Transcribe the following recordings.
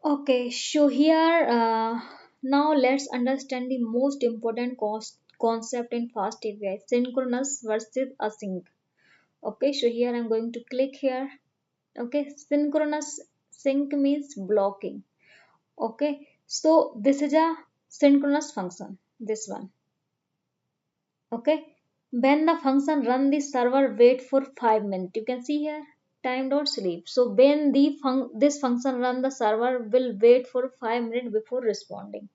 Okay, so here now let's understand the most important concept in fast API, synchronous versus async. Okay, so here I'm going to click here. Okay, synchronous sync means blocking. Okay, so this is a synchronous function, this one. Okay, when the function run, the server wait for 5 minutes. You can see here time dot sleep. So when this function run, the server will wait for 5 minutes before responding.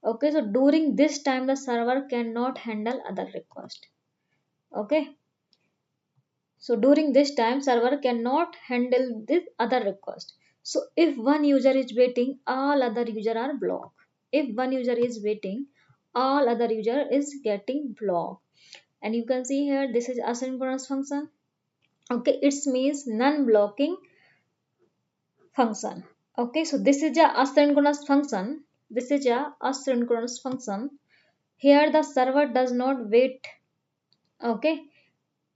Okay, so during this time the server cannot handle other request. Okay, so during this time server cannot handle this other request. So if one user is waiting, all other user are blocked. If one user is waiting, all other user is getting blocked. And you can see here this is asynchronous function. Okay, it means non-blocking function. Okay, so this is a asynchronous function. This is a asynchronous function. Here the server does not wait. Okay,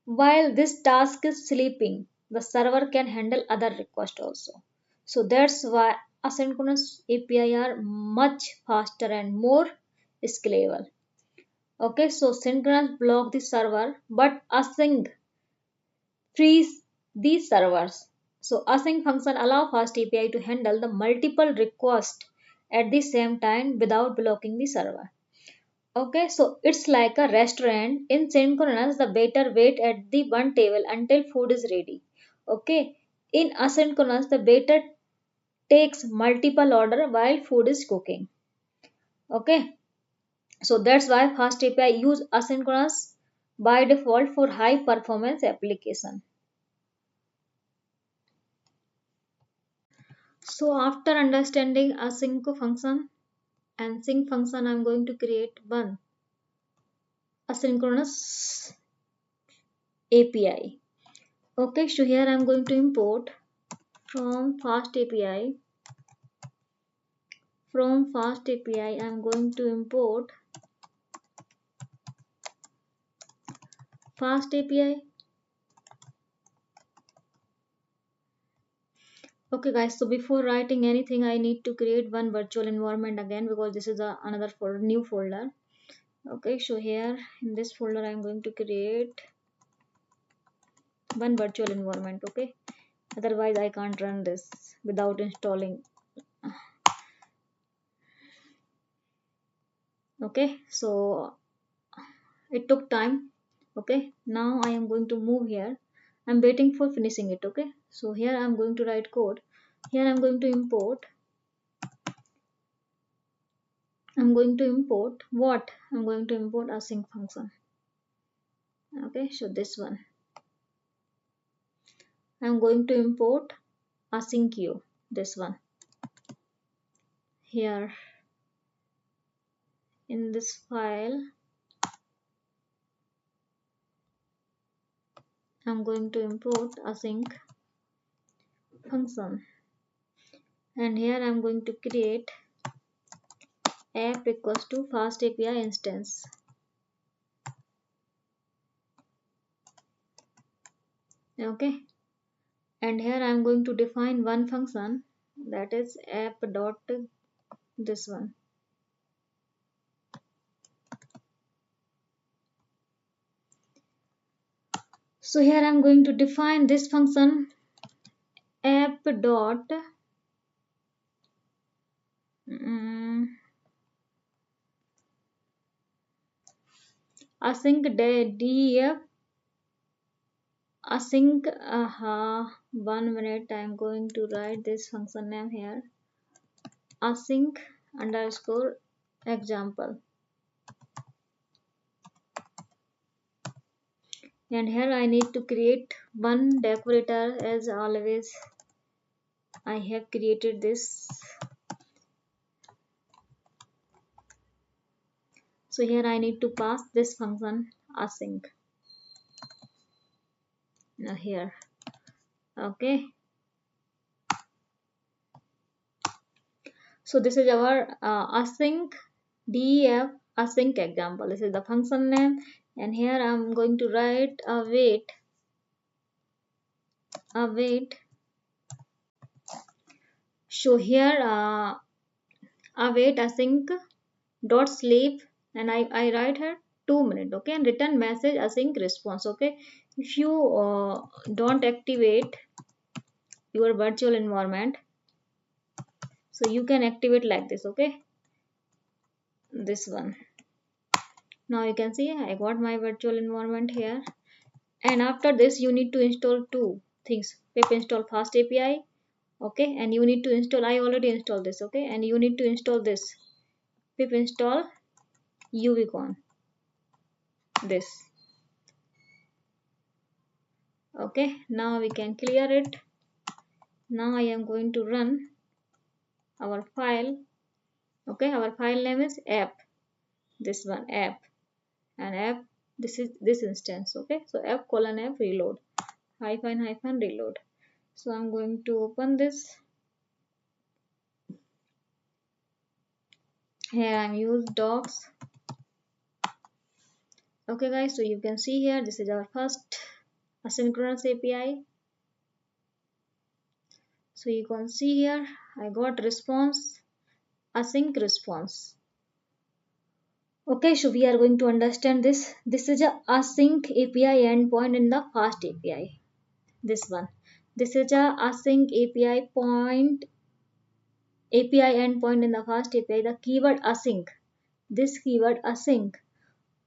while this task is sleeping, the server can handle other requests also. So that's why asynchronous API are much faster and more scalable. Okay, so synchronous block the server, but async frees these servers. So async function allow fast API to handle the multiple requests at the same time without blocking the server. Okay, so it's like a restaurant. In synchronous, the waiter wait at the one table until food is ready. Okay, in asynchronous, the waiter takes multiple order while food is cooking. Okay, so that's why fast API use asynchronous by default for high performance application. So after understanding async function and sync function, I'm going to create one asynchronous API. Okay, so here I'm going to import from FastAPI. From FastAPI, I'm going to import FastAPI. Okay, guys. So before writing anything, I need to create one virtual environment again because this is another new folder. Okay, so here in this folder, I'm going to create one virtual environment. Okay, otherwise I can't run this without installing. Okay, so it took time. Okay, now I am going to move here. I'm waiting for finishing it. Okay, so here I'm going to write code. Here I'm going to import what? I'm going to import async function. Okay, so this one. I'm going to import async queue. This one. Here in this file, I'm going to import async function. And here I'm going to create app equals to fast API instance. Okay, and here I'm going to define one function, that is app dot this one. So here I'm going to define this function app dot async def async 1 minute. I'm going to write this function name here, async underscore example. And here I need to create one decorator. As always, I have created this. So here I need to pass this function async. Now here. Okay. So this is our async def async example. This is the function name, and here I'm going to write a wait So here await async dot sleep, and I write here 2 minutes, okay, and return message async response. Okay, if you don't activate your virtual environment, so you can activate like this. Okay, this one. Now you can see I got my virtual environment here, and after this you need to install two things: pip install FastAPI, okay, and you need to install, I already installed this, okay, and you need to install this pip install uvcon, this. Okay, now we can clear it. Now I am going to run our file. Okay, our file name is app, this one, app, and app, this is this instance. Okay, so app colon app reload hyphen reload. So I'm going to open this. Here I'm use docs. Okay guys, so you can see here this is our first asynchronous API. So you can see here I got response, async response. Okay, so we are going to understand this. This is a async API endpoint in the fast API. This one. This is a async API endpoint in the fast API. The keyword async. This keyword async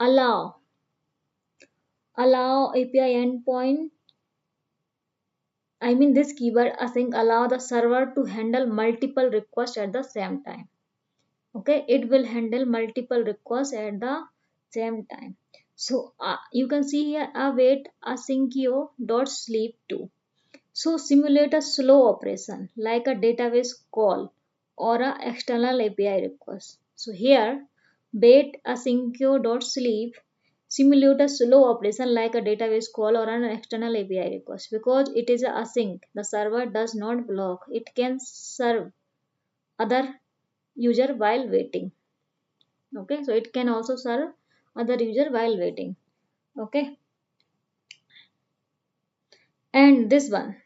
allow API endpoint. I mean this keyword async allow the server to handle multiple requests at the same time. Okay, it will handle multiple requests at the same time. So you can see here await asyncio dot sleep 2. So simulate a slow operation like a database call or a external API request. So here wait asyncio dot sleep simulate a slow operation like a database call or an external API request. Because it is a async, the server does not block, it can serve other user while waiting. Okay, so it can also serve other user while waiting. Okay, and this one,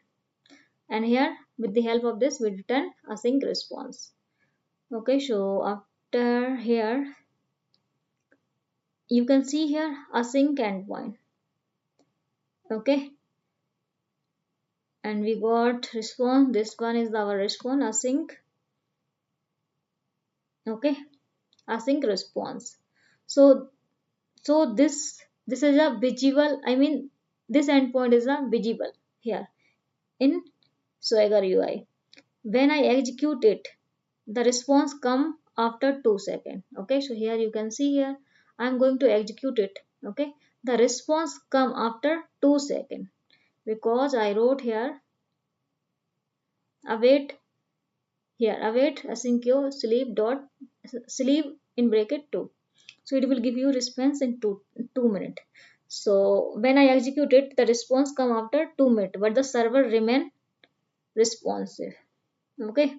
and here with the help of this we return async response. Okay, so after here you can see here async endpoint. Okay, and we got response, this one is our response async. Okay, async response. So this is a visible, I mean this endpoint is a visible here in Swagger UI. When I execute it, the response come after 2 seconds. Okay, so here you can see here I'm going to execute it. Okay, the response come after 2 seconds because I wrote here await, here await asyncio sleep dot sleep in bracket 2. So it will give you response in 2 minutes. So when I execute it, the response come after 2 minutes, but the server remain responsive. Okay,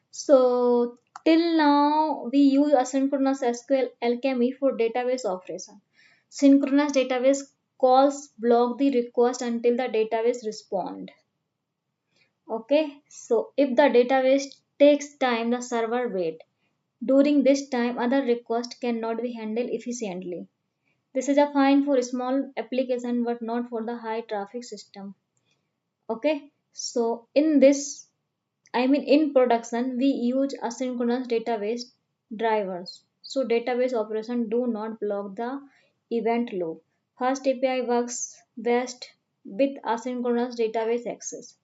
so till now we use asynchronous SQL alchemy for database operation. Synchronous database calls block the request until the database respond. Okay, so if the database takes time, the server wait. During this time, other requests cannot be handled efficiently. This is a fine for small application but not for the high traffic system. Okay, so in this, I mean in production, we use asynchronous database drivers. So database operation do not block the event loop. Fast API works best with asynchronous database access.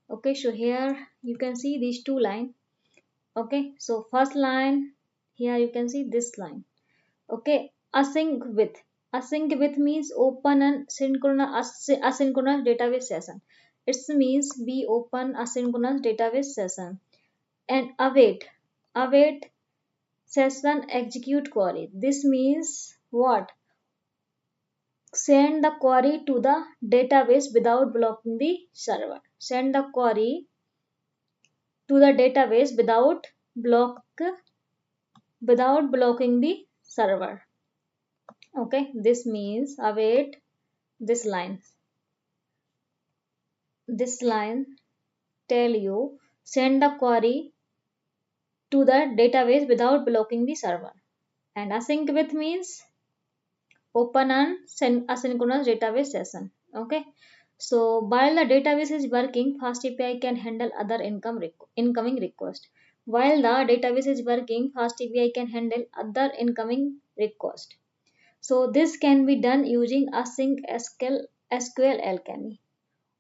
Okay, so here you can see these two lines. Okay, so first line, here you can see this line. Okay, async with means open and asynchronous database session. It means we open asynchronous database session. And await session execute query. This means what? Send the query to the database without blocking the server. Send the query to the database without blocking the server. Okay, this means await this line. this line tell you send the query to the database without blocking the server. And async with means open and send asynchronous database session. Okay. So while the database is working, FastAPI can handle other incoming request. While the database is working, FastAPI can handle other incoming request. So this can be done using async SQL alchemy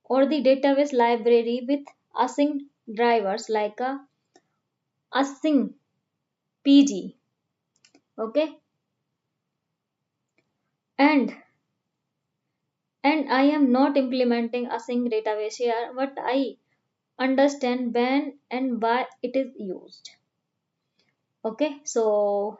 or the database library with async drivers like a async PG. Okay. And I am not implementing async database here, but I understand when and why it is used. Okay, so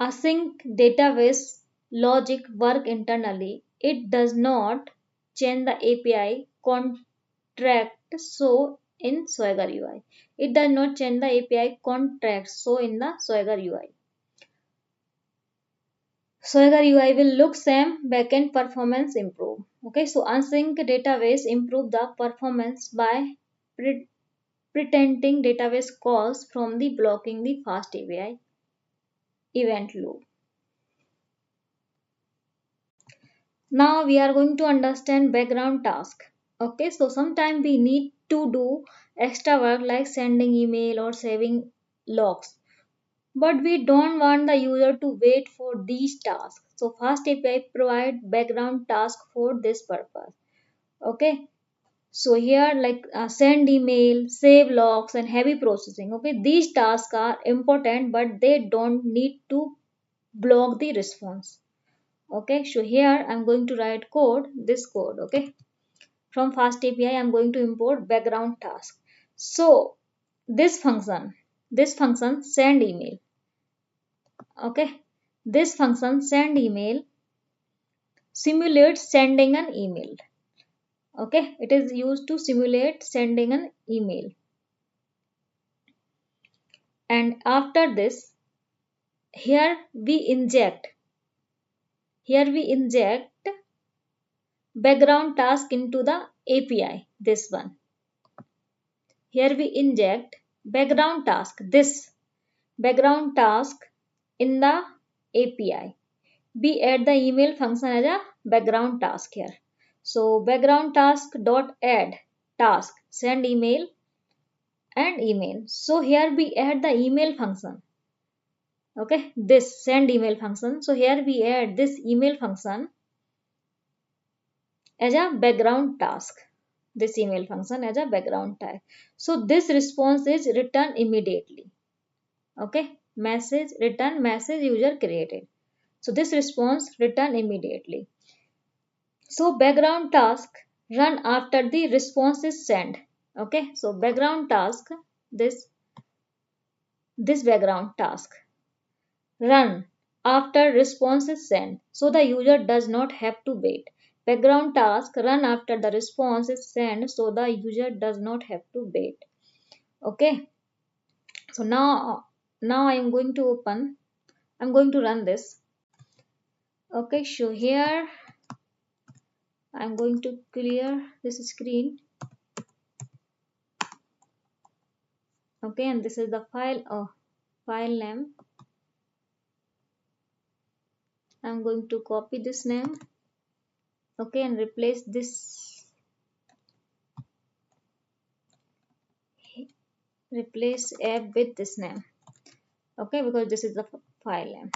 async database logic work internally. It does not change the API contract so in Swagger UI. It does not change the API contract so in the Swagger UI. Swagger UI will look same, backend performance improve. Okay, so async database improve the performance by pretending database calls from the blocking the fast API event loop. Now we are going to understand background task. Okay, so sometimes we need to do extra work like sending email or saving logs. But we don't want the user to wait for these tasks. So Fast API provide background task for this purpose. Okay. So here like send email, save logs and heavy processing. Okay. These tasks are important but they don't need to block the response. Okay. So here I'm going to write code, this code. Okay. From Fast API I'm going to import background task. So this function send email. Okay, this function send email simulates sending an email. Okay, it is used to simulate sending an email. And after this, here we inject background task into the API. This one. Here we inject background task. This background task in the API. We add the email function as a background task here. So background task dot add task send email and email. So here we add the email function. Okay, this send email function. So here we add this email function as a background task. This email function as a background tag. So this response is returned immediately. Okay, return message user created. So this response return immediately. So background task run after the response is sent. Okay, so background task, this background task run after response is sent. So the user does not have to wait. Background task run after the response is sent. So the user does not have to wait. Okay, so now I am going to run this. Okay, so here I'm going to clear this screen. Okay, and this is the file name. I'm going to copy this name. Okay, and replace app with this name. Okay, because this is the file name.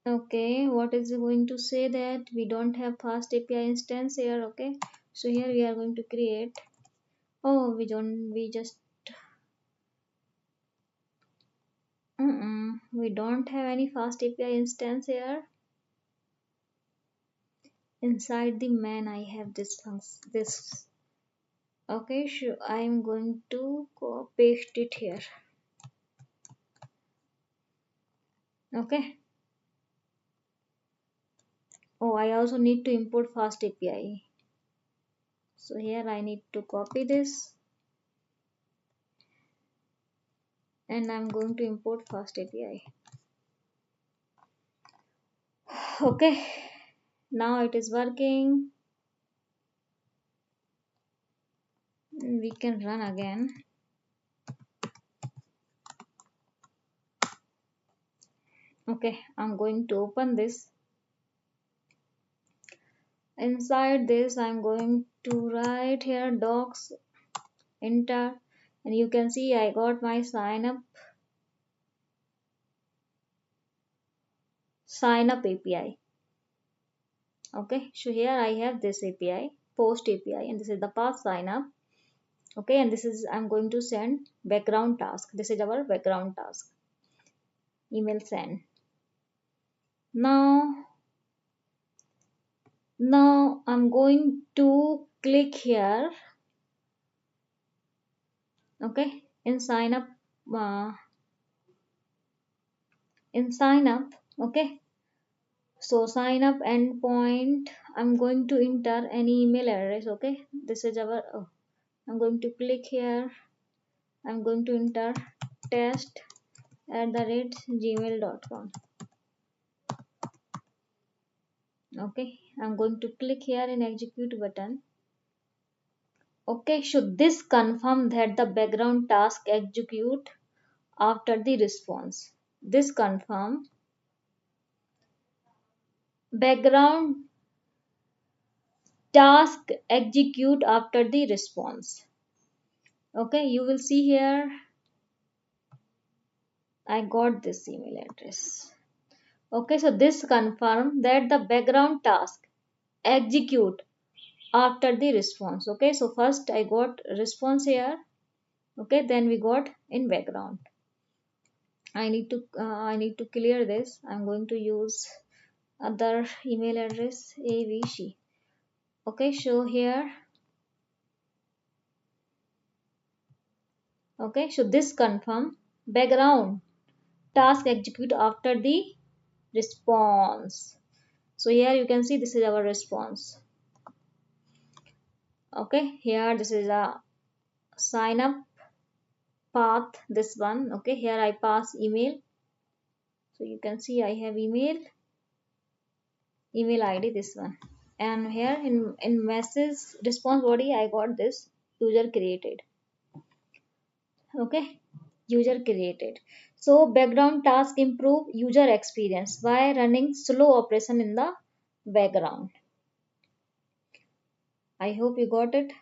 Okay, what is going to say that we don't have fast API instance here. Okay, so here we are going to create. Oh, we don't have any fast API instance here. Inside the main I have this okay, so I'm going to paste it here. Okay. Oh, I also need to import fast API. So here I need to copy this and I'm going to import fast API. Okay, now it is working. We can run again. Okay, I'm going to open this. Inside this, I'm going to write here docs, enter, and you can see I got my sign up API. Okay, so here I have this API, post API, and this is the path sign up. Okay, and this is I'm going to send background task. This is our background task. Email send. Now I'm going to click here. Okay, in sign up. Uh, in sign up. Okay, so sign up endpoint. I'm going to enter any email address. Okay, this is our. Oh, I'm going to click here. I'm going to enter test@gmail.com. Okay, I'm going to click here in execute button. Okay, should this confirm that the background task execute after the response? This confirm background task execute after the response. Okay, you will see here I got this email address. Okay, so this confirm that the background task execute after the response. Okay, so first I got response here. Okay, then we got in background. I need to clear this. I'm going to use other email address avc. Okay, so here. Okay, so this confirm background task execute after the response. So here you can see this is our response. Okay, here this is a sign up path, this one. Okay, here I pass email. So you can see I have email ID, this one. And here in message response body I got this user created. Okay, user created. So background task improve user experience by running slow operation in the background. I hope you got it.